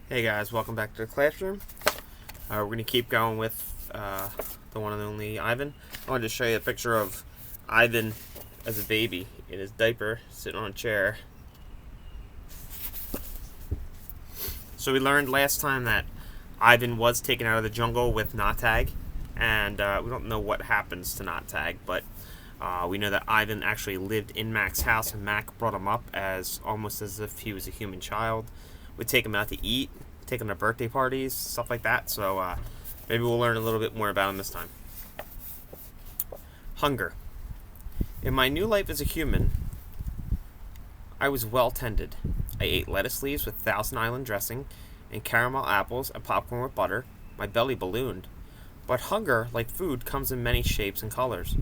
Hey guys, welcome back to the classroom. We're going to keep going with the one and only Ivan. I wanted to show you a picture of Ivan as a baby in his diaper, sitting on a chair. So we learned last time that Ivan was taken out of the jungle with Tag, and we don't know what happens to Tag, but we know that Ivan actually lived in Mack's house, and Mack brought him up as almost as if he was a human child. Would take him out to eat, take him to birthday parties, stuff like that. So maybe we'll learn a little bit more about him this time. Hunger. In my new life as a human, I was well tended. I ate lettuce leaves with Thousand Island dressing and caramel apples and popcorn with butter. My belly ballooned. But hunger, like food, comes in many shapes and colors.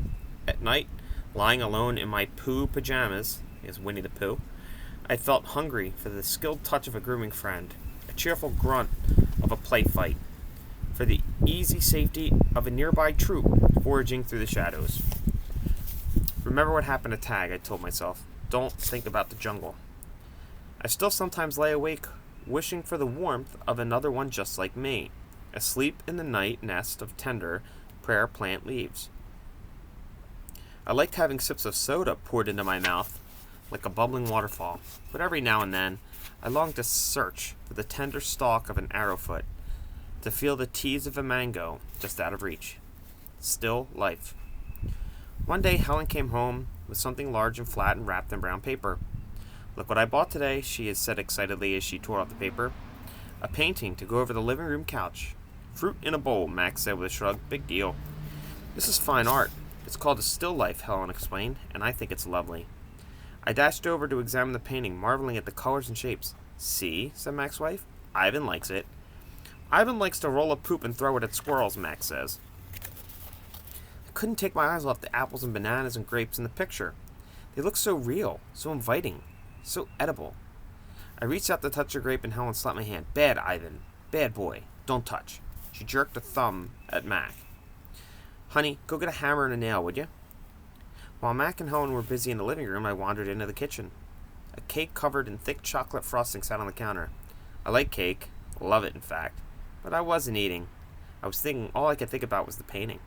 At night, lying alone in my poo pajamas, is Winnie the Pooh, I felt hungry for the skilled touch of a grooming friend, a cheerful grunt of a play fight, for the easy safety of a nearby troop foraging through the shadows. Remember what happened to Tag, I told myself. Don't think about the jungle. I still sometimes lay awake, wishing for the warmth of another one just like me, asleep in the night nest of tender prayer plant leaves. I liked having sips of soda poured into my mouth, like a bubbling waterfall, but every now and then I longed to search for the tender stalk of an arrowfoot, to feel the tease of a mango just out of reach. Still life. One day Helen came home with something large and flat and wrapped in brown paper. "Look what I bought today," she had said excitedly as she tore out the paper. "A painting to go over the living room couch." "Fruit in a bowl," Max said with a shrug. "Big deal." "This is fine art. It's called a still life," Helen explained, "and I think it's lovely." I dashed over to examine the painting, marveling at the colors and shapes. "See," said Mac's wife. "Ivan likes it." "Ivan likes to roll a poop and throw it at squirrels," Max says. I couldn't take my eyes off the apples and bananas and grapes in the picture. They looked so real, so inviting, so edible. I reached out to touch a grape and Helen slapped my hand. "Bad, Ivan. Bad boy. Don't touch." She jerked a thumb at Mac. "Honey, go get a hammer and a nail, would you?" While Mac and Helen were busy in the living room, I wandered into the kitchen. A cake covered in thick chocolate frosting sat on the counter. I like cake. Love it, in fact. But I wasn't eating. I was thinking all I could think about was the painting.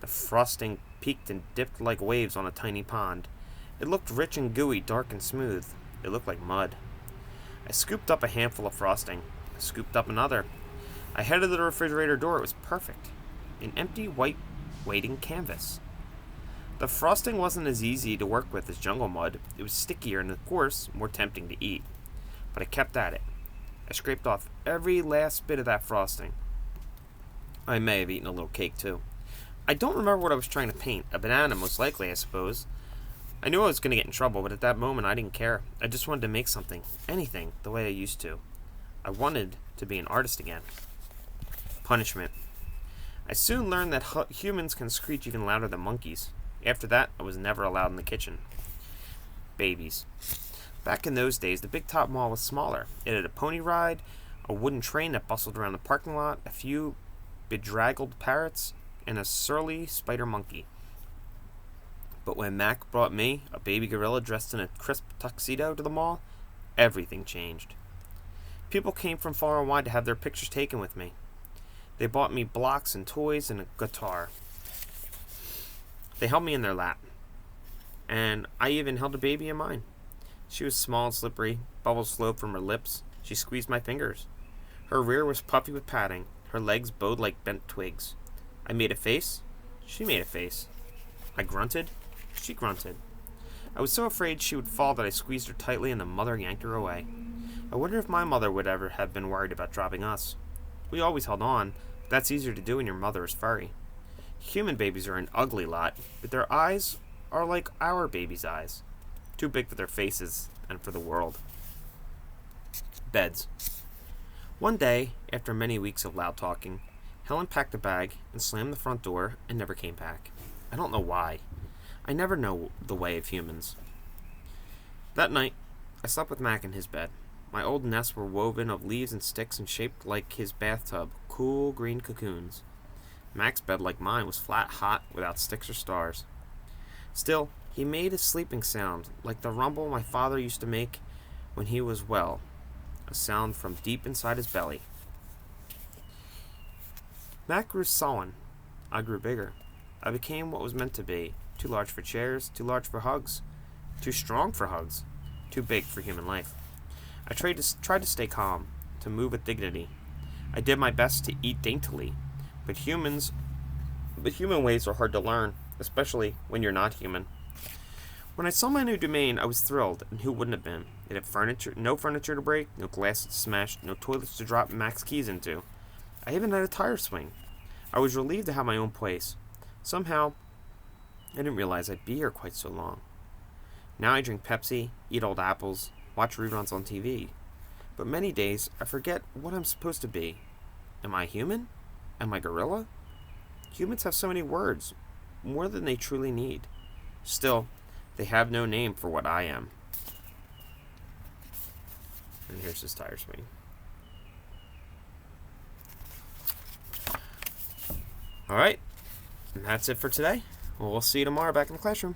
The frosting peaked and dipped like waves on a tiny pond. It looked rich and gooey, dark and smooth. It looked like mud. I scooped up a handful of frosting. I scooped up another. I headed to the refrigerator door. It was perfect. An empty white waiting canvas. The frosting wasn't as easy to work with as jungle mud. It was stickier and, of course, more tempting to eat. But I kept at it. I scraped off every last bit of that frosting. I may have eaten a little cake, too. I don't remember what I was trying to paint. A banana, most likely, I suppose. I knew I was going to get in trouble, but at that moment I didn't care. I just wanted to make something. Anything, the way I used to. I wanted to be an artist again. Punishment. I soon learned that humans can screech even louder than monkeys. After that, I was never allowed in the kitchen. Babies. Back in those days, the Big Top Mall was smaller. It had a pony ride, a wooden train that bustled around the parking lot, a few bedraggled parrots, and a surly spider monkey. But when Mac brought me, a baby gorilla dressed in a crisp tuxedo, to the mall, everything changed. People came from far and wide to have their pictures taken with me. They bought me blocks and toys and a guitar. They held me in their lap. And I even held a baby in mine. She was small and slippery, bubbles flowed from her lips. She squeezed my fingers. Her rear was puffy with padding. Her legs bowed like bent twigs. I made a face. She made a face. I grunted. She grunted. I was so afraid she would fall that I squeezed her tightly and the mother yanked her away. I wonder if my mother would ever have been worried about dropping us. We always held on, but that's easier to do when your mother is furry. Human babies are an ugly lot, but their eyes are like our babies' eyes. Too big for their faces and for the world. Beds. One day, after many weeks of loud talking, Helen packed a bag and slammed the front door and never came back. I don't know why. I never know the way of humans. That night, I slept with Mac in his bed. My old nests were woven of leaves and sticks and shaped like his bathtub, cool green cocoons. Mac's bed, like mine, was flat, hot, without sticks or stars. Still, he made a sleeping sound, like the rumble my father used to make when he was well. a sound from deep inside his belly. Mack grew sullen. I grew bigger. I became what was meant to be. Too large for chairs, too large for hugs, too strong for hugs, too big for human life. I tried to stay calm, to move with dignity. I did my best to eat daintily, but human ways are hard to learn, especially when you're not human. When I saw my new domain, I was thrilled, and who wouldn't have been? It had no furniture to break, no glasses to smash, no toilets to drop Mack's keys into. I even had a tire swing. I was relieved to have my own place. Somehow, I didn't realize I'd be here quite so long. Now I drink Pepsi, eat old apples, watch reruns on TV. But many days, I forget what I'm supposed to be. Am I human? Am I gorilla? Humans have so many words, more than they truly need. Still, they have no name for what I am. And here's his tire swing. Alright, and that's it for today. We'll see you tomorrow back in the classroom.